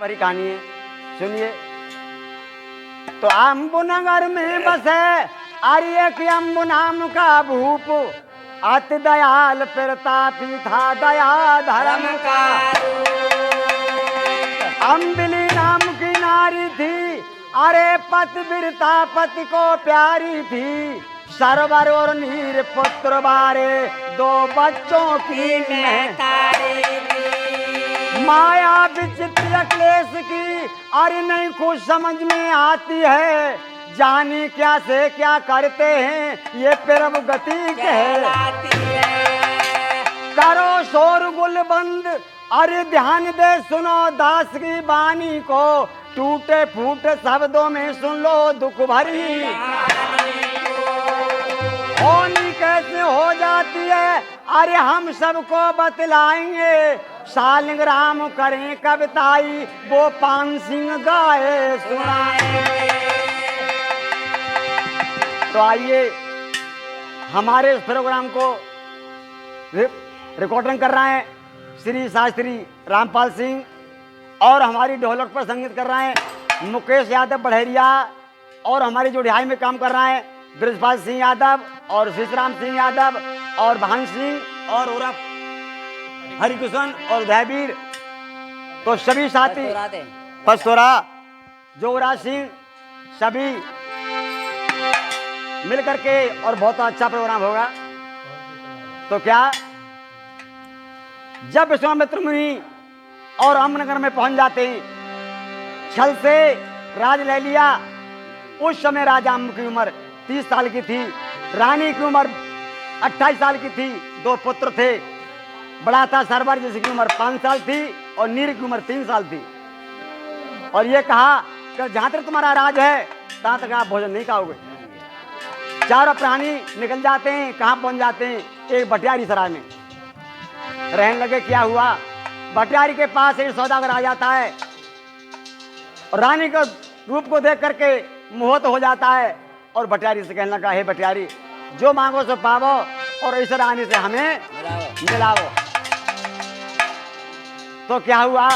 भरी कहानी है, सुनिए। तो अम्बु नगर में बसे अरे एक अम्बु नाम का भूप, अति दयाल प्रतापी था दया धर्म का। अम्बिली नाम की नारी थी, अरे पतिव्रता पति को प्यारी थी। सरवर और नीर पुत्र बारे दो बच्चों की महतारी थी। माया विचित्र क्लेश की अरे नहीं कुछ समझ में आती है। जानी क्या से क्या करते हैं ये प्रभु गति कहलाती है। करो शोरगुल बंद अरे ध्यान दे सुनो दास की वाणी को। टूटे फूटे शब्दों में सुन लो दुख भरी होनी कैसे हो जाती है। अरे हम सबको बतलाएंगे। शालिग्राम करें कविताई वो पान सिंह गाए सुनाएंगे। तो आइए हमारे इस प्रोग्राम को रिकॉर्डिंग कर रहे हैं श्री शास्त्री रामपाल सिंह, और हमारी ढोलक पर संगीत कर रहे हैं मुकेश यादव बढ़ेरिया, और हमारी जो रिहाई में काम कर रहे हैं ब्रजपाल सिंह यादव और शीशराम सिंह यादव और भान सिंह और उर्फ हरिकृष्ण और उदयवीर। तो सभी साथी पस्तोरा जोगराज सिंह सभी मिल करके और बहुत अच्छा प्रोग्राम होगा। तो क्या जब विश्वामित्र मुनि और अम्बनगर में पहुंच जाते हैं, छल से राज ले लिया। उस समय राजा अम्ब की उम्र 30 साल की थी, रानी की उम्र 28 साल की थी। दो पुत्र थे, बड़ा था सरवर जिसकी उम्र 5 साल थी और नीर की उम्र 3 साल थी। और ये कहा कि जहां तक तुम्हारा राज है तहां तक आप भोजन नहीं खाओगे। चारों प्राणी निकल जाते हैं, कहाँ पहुंच जाते हैं, एक भटियारी सराय में रहने लगे। क्या हुआ, भटियारी के पास एक सौदागर आ जाता है और रानी के रूप को देख करके मोहित हो जाता है और भटियारी से कहने लगा, हे भटियारी जो मांगो सो पावो और इस रानी से हमें मिलाओ। तो क्या हुआ,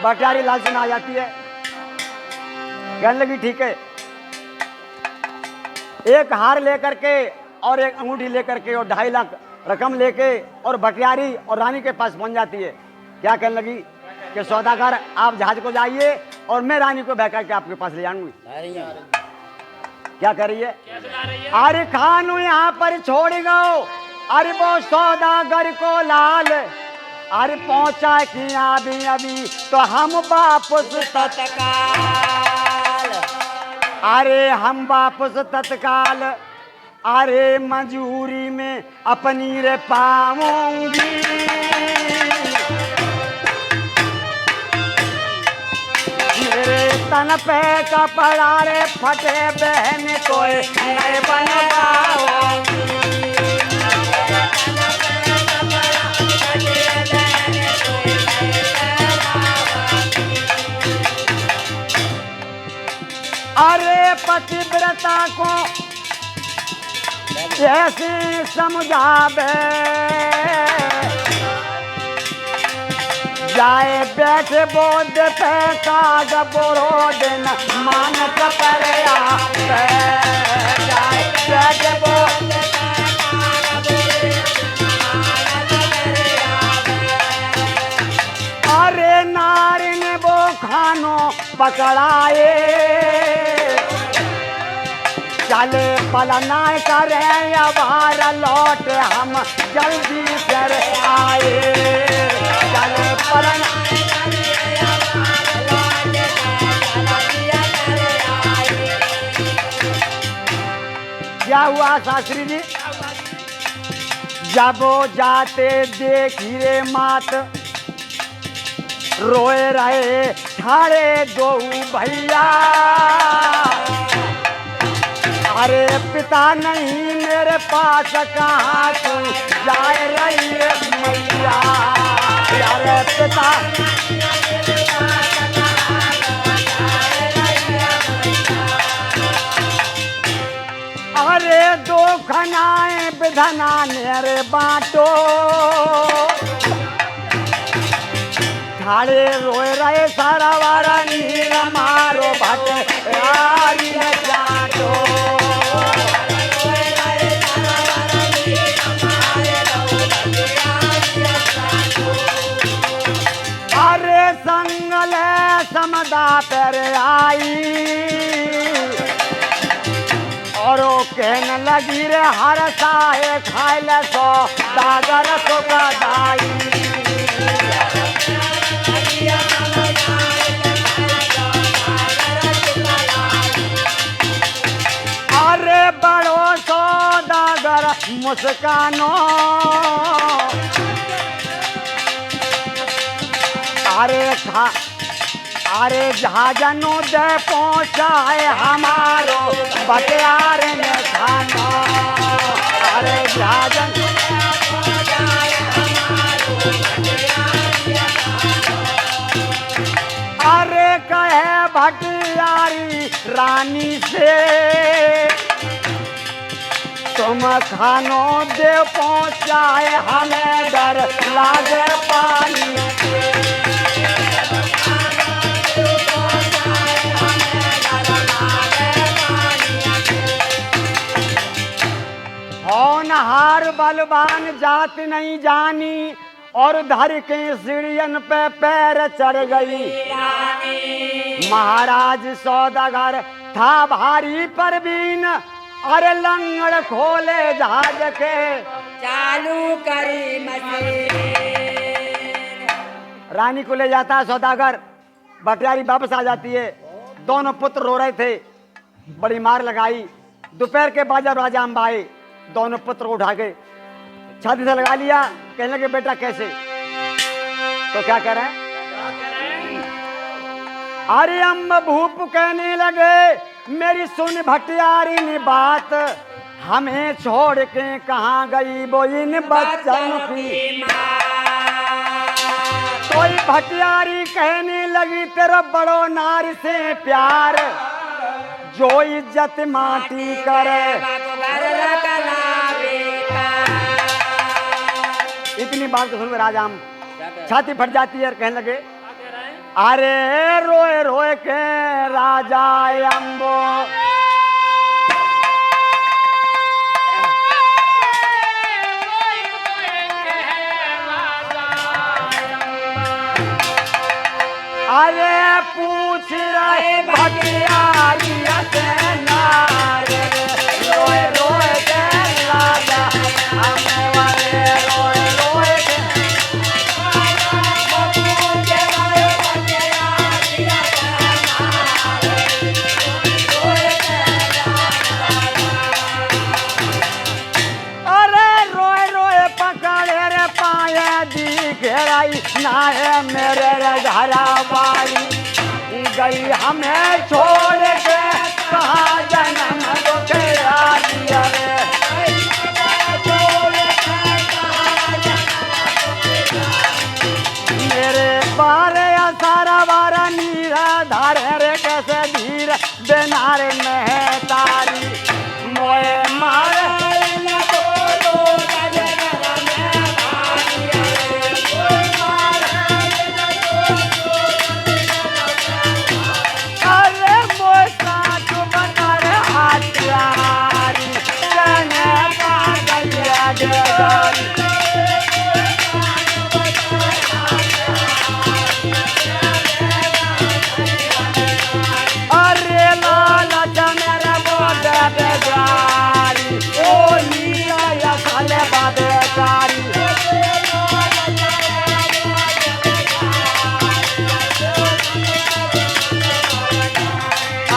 भटियारी लालच में आ जाती है, कहने लगी ठीक है। एक हार लेकर के और एक अंगूठी लेकर के और 2.5 लाख रकम लेके और भटियारी और रानी के पास पहुंच जाती है। क्या कहने लगी कि सौदागर आप जहाज को जाइए और मैं रानी को बहका के आपके पास ले आऊंगी। क्या कर रही है, अरे खानू यहाँ पर छोड़ गो। अरे वो सौदागर को लाल अरे पहुंचा कि अभी अभी तो हम वापस तत्काल। अरे हम वापस तत्काल अरे मजूरी में अपनी रे पाऊंगी। मेरे तन पे कपड़ा रे फटे बहन कोई नहीं बनवाऊंगी। अरे पतिव्रता को ऐसे समझावे जाए बैठे बोध पे काग बोरो दिन मान कर जाए बैठे बोध अरे नारी ने वो खानो पकड़ाए चले पलना करे अबार लौट हम जल्दी कर आए। चले पलना क्या हुआ शास्त्री जी, जब वो जाते देखी रे मात रोए रहे ठाड़े दो भैया। अरे पिता नहीं मेरे पास कहाँ तू जाए रही है मैया। अरे पिता अरे दो खनाएं विधना नेरे बांटो। खाड़े रोए रहे सारा वारा नीर मारो भट यारी न जाटो अरे संगल समदा पर आई और वो कहने लगी रे हर साहे खाइल सो दागर तो दाई अरे बड़ो सो दागर मुस्कानो अरे जहाजनो दे पहुँचाए हमारो बटियार में खाना अरे जहाजन अरे कहे भटियारी रानी से तुम खानो दे पहुँचाए हमें डर लागे पानी होनहार बलवान जात नहीं जानी और धर के सीढ़ियन पे पैर चढ़ गई महाराज सौदागर था भारी परवीन अरे लंगड़ खोले जहाज के चालू करी मशीन रानी को ले जाता है सौदागर भटियारी वापस आ जाती है दोनों पुत्र रो रहे थे बड़ी मार लगाई दोपहर के बाद जब राजा अम्बा आए दोनों पुत्र को उठा के छाती से लगा लिया कहने लगे बेटा कैसे तो क्या कह रहे हैं अरे अम्मा भूप कहने लगे मेरी सुन भटियारी ने बात हमें छोड़ के कहाँ गई वो इन बच्चों की कोई भटियारी कहने लगी तेरा बड़ो नारी से प्यार जो इज्जत माटी करे इतनी बात तो सुन राजा हम छाती फट जाती है और कहने लगे अरे रोए रोए के राजा अम्बो अरे पूछ रहे भटियारी से नारे रोए रोए के राजा अम्बो रोए रोए के घेराई ना है मेरे घरा वाली गई हमें छोड़ के कहा जन्म तो तेरा दिया मेरे बारे सारा बारा नीरा धारे रे कैसे धीर बेनारे में तारी मोए मारे अरे लालच मेरा बोले बेजारी ओ नीला या खाले बेचारी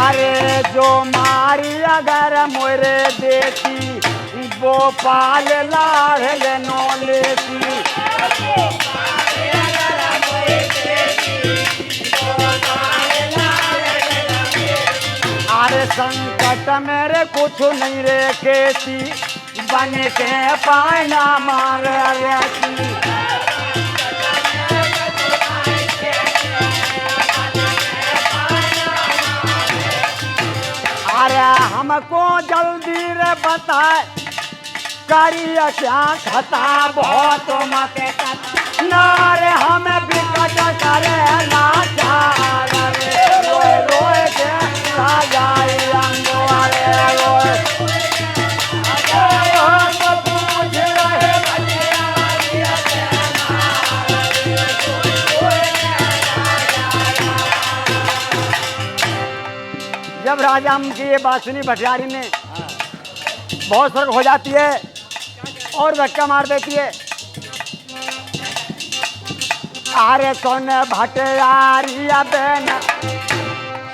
अरे जो मारी अगर मोरे देती वो पाल लाड़ नो लेती अरे संकट मेरे कुछ नहीं रे केती बन के पाना मार रहती अरे हमको जल्दी रे बताए करिए क्या खता बहुत मत नारे हमें बिका बाट करे लाचार रे रोए रोए के राजा अंगवा रे रोए जब राजा की ये बात सुनी भटियारी ने बहुत फर्क हो जाती है और धक्का मार देती है। अरे कौन भटियारी बहन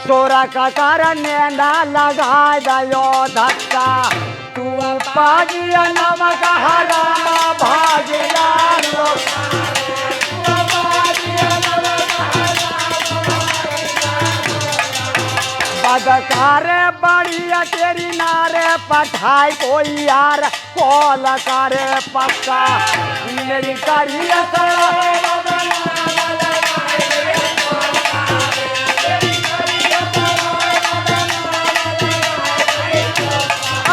सोरा का कारण ना लगा दयो धक्का तू पागिया नमक हरा भागिया बदकारे बढ़िया तेरी नारे पठाई कोई यार कॉल करे पक्का मेरी करिया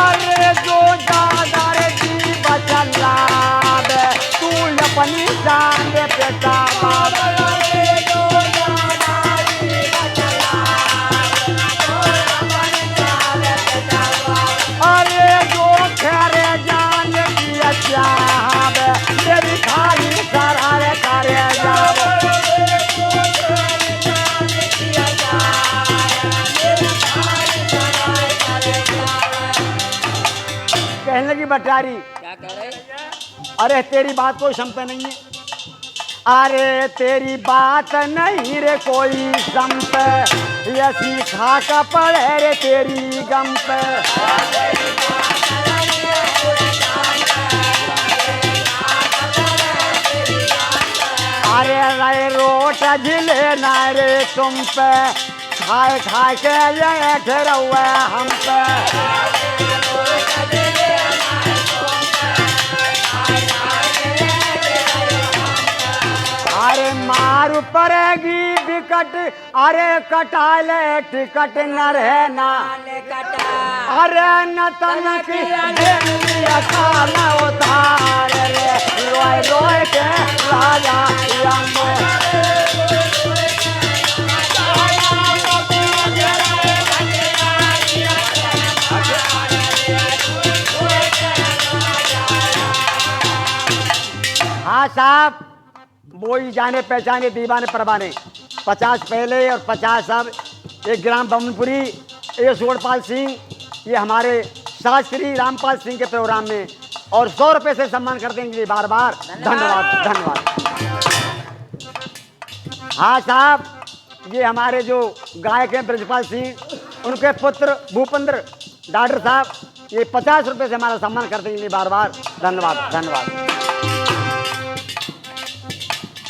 अरे जो दादा रे जी बचला तू अपनी जान बेटा कहने लगी भटियारी क्या कह रहे? अरे तेरी बात कोई समझता नहीं है। अरे तेरी बात नहीं रे कोई संप ये सीखा का पड़े रे तेरी गम पे अरे रे रोट झिले ना रे तुम पे खाए खाए के ये ठहरा हम पे अरे मारू पड़ेगी विकट अरे कटाले टिकट न रहना अरे न तनक काल उतार रे रोए रोए के राजा हाँ साहब बोई जाने पहचाने दीवाने परवाने 50 पहले और 50 अब एक ग्राम बमनपुरी ये सोड़पाल सिंह ये हमारे शास्त्री रामपाल सिंह के प्रोग्राम में और 100 रुपये से सम्मान कर देंगे बार बार धन्यवाद धन्यवाद। हाँ साहब ये हमारे जो गायक हैं ब्रजपाल सिंह उनके पुत्र भूपेंद्र डॉक्टर साहब ये 50 रुपये से हमारा सम्मान कर देंगे बार बार धन्यवाद धन्यवाद।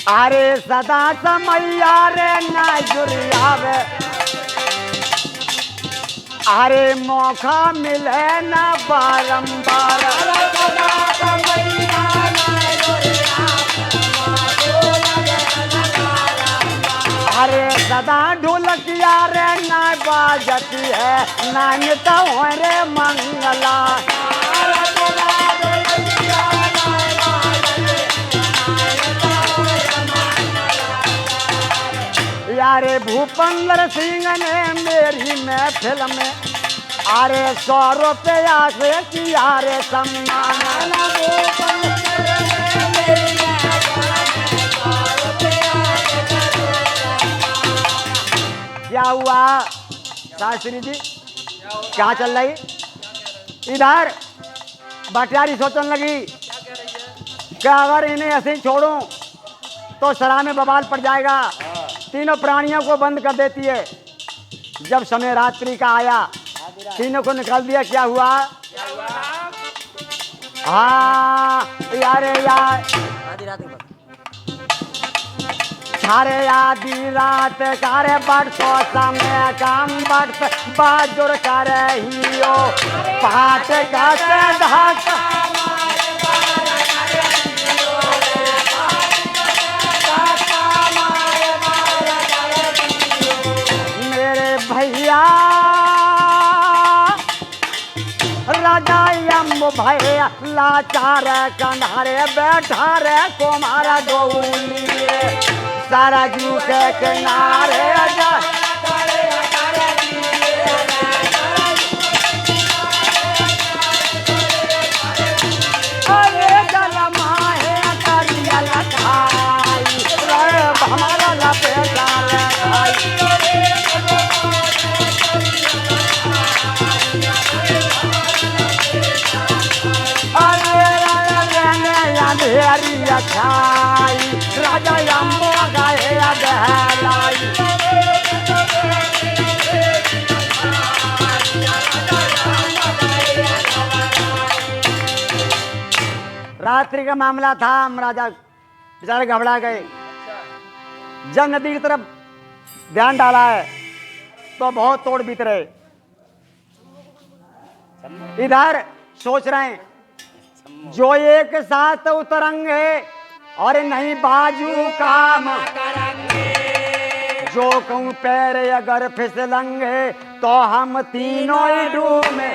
अरे सदा समैया रे नजुरियावे अरे मौका मिले न बारंबार अरे सदा ढोलकिया रे न बाजती है नानता हो रे मंगला यारे भूपेंद्र सिंह ने मेरी महफिल में अरे 100 रुपया से किया रे सम्मान क्या हुआ शास्त्री जी क्या चल रही इधर भटियारी सोचने लगी क्या अगर इन्हें ऐसे ही छोड़ूं तो सराय में बवाल पड़ जाएगा तीनों प्राणियों को बंद कर देती है। जब समय रात्रि का आया तीनों को निकाल दिया क्या हुआ हाँ यारे यार सारे आधी रात कारे बट सो समय काम बट बाजुर करे हियो पाट का धाका भैया राजा यम भैया लाचार कंधारे बैठा रे कुमार गौली सरजू के किनारे जा अरे जल माहे करिया लखाई रे हमारा लपेटा लखाई अंधेरी छाई राजा अम्बो गए दहलाई रात्रि का मामला था। हम राजा बेचारे घबरा गए। जब नदी की तरफ ध्यान डाला है तो बहुत तोड़ बीत रहे। इधर सोच रहे हैं जो एक साथ उतरंगे और नहीं बाजू काम जो कहूँ पैर अगर फिसलंगे तो हम तीनों ही डूब में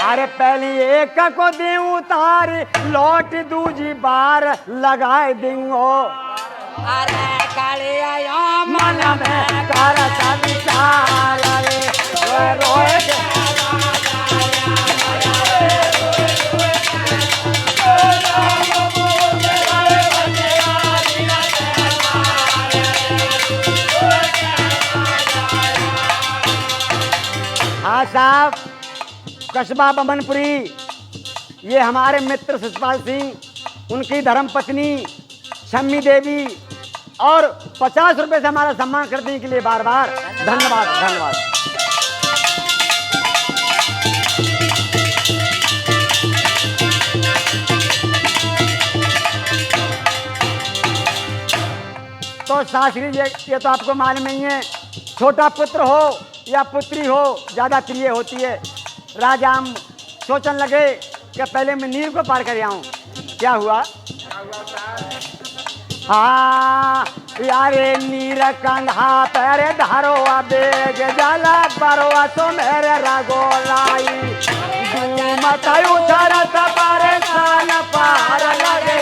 अरे पहली एक को दे उतार लौट दूजी बार लगाए दिंगो अरे कालिया मन में करता विचार रोए हाँ साहब कस्बा बमनपुरी ये हमारे मित्र शिषपाल सिंह उनकी धर्मपत्नी शम्मी देवी और 50 रुपए से हमारा सम्मान करने के लिए बार बार धन्यवाद धन्यवाद। तो शास्त्री जी ये तो आपको मालूम नहीं है छोटा पुत्र हो या पुत्री हो ज्यादा प्रिय होती है। राजा हम सोचने लगे कि पहले मैं नीर को पार कर आऊं। क्या हुआ हाँ यारे नीर कंधा पैरे धारो बेग जाला बारो तो मेरे रगोलाई मतायु चरत पारे सान पार लगे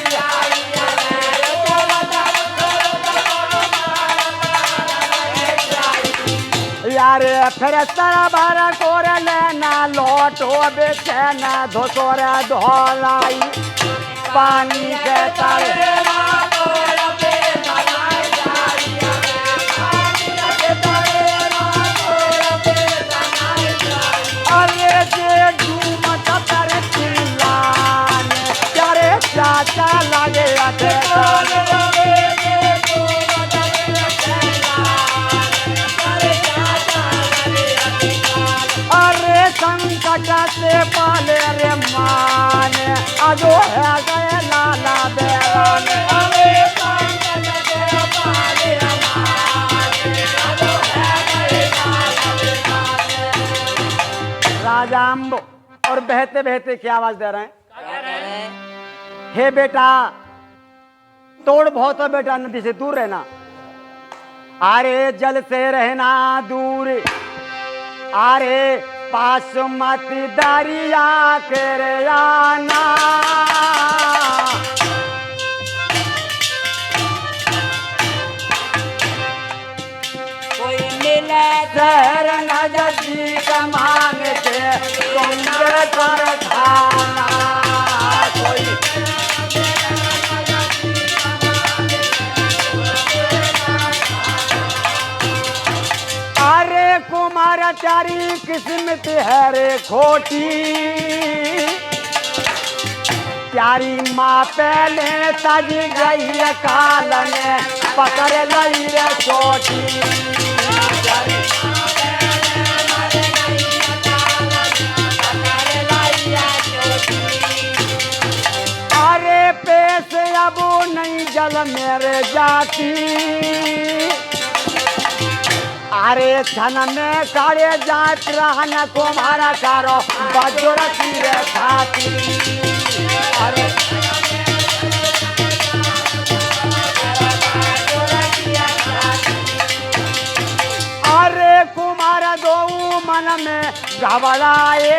यारे फिर सारा बारा कोरे लेना लोटो बेचैना धोसोरे धोलाई पानी के तारे अरे जे घूमता तारे चिल्लाने यारे चाचा लगे आते संकट से पाले रे माने अजो है गए लाला बेराने अरे संकट से पाले माने अजो है गए लाला बेराने। राजा अम्ब और बहते बहते क्या आवाज दे रहे हैं हे बेटा तोड़ बहुत हो बेटा नदी से दूर रहना अरे जल से रहना दूर अरे बासमती दरिया के रे आना कोई मिले शहर नजदीक मांगते तुम कर खाना कोई अरे कुमार चारी किस्मत है रे खोटी प्यारी माँ पहले तज गई काल में पकड़ लई रे छोटी अरे पेश अब नहीं जल मेरे जाती अरे छन में काले जात रहन कुम्हारा कारो बजोर की रे खाती अरे अरे कुमार दो मन में घबराए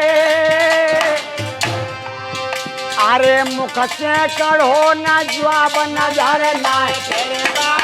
अरे मुख से कढ़ो न जवाब नजर ना तेरे बाप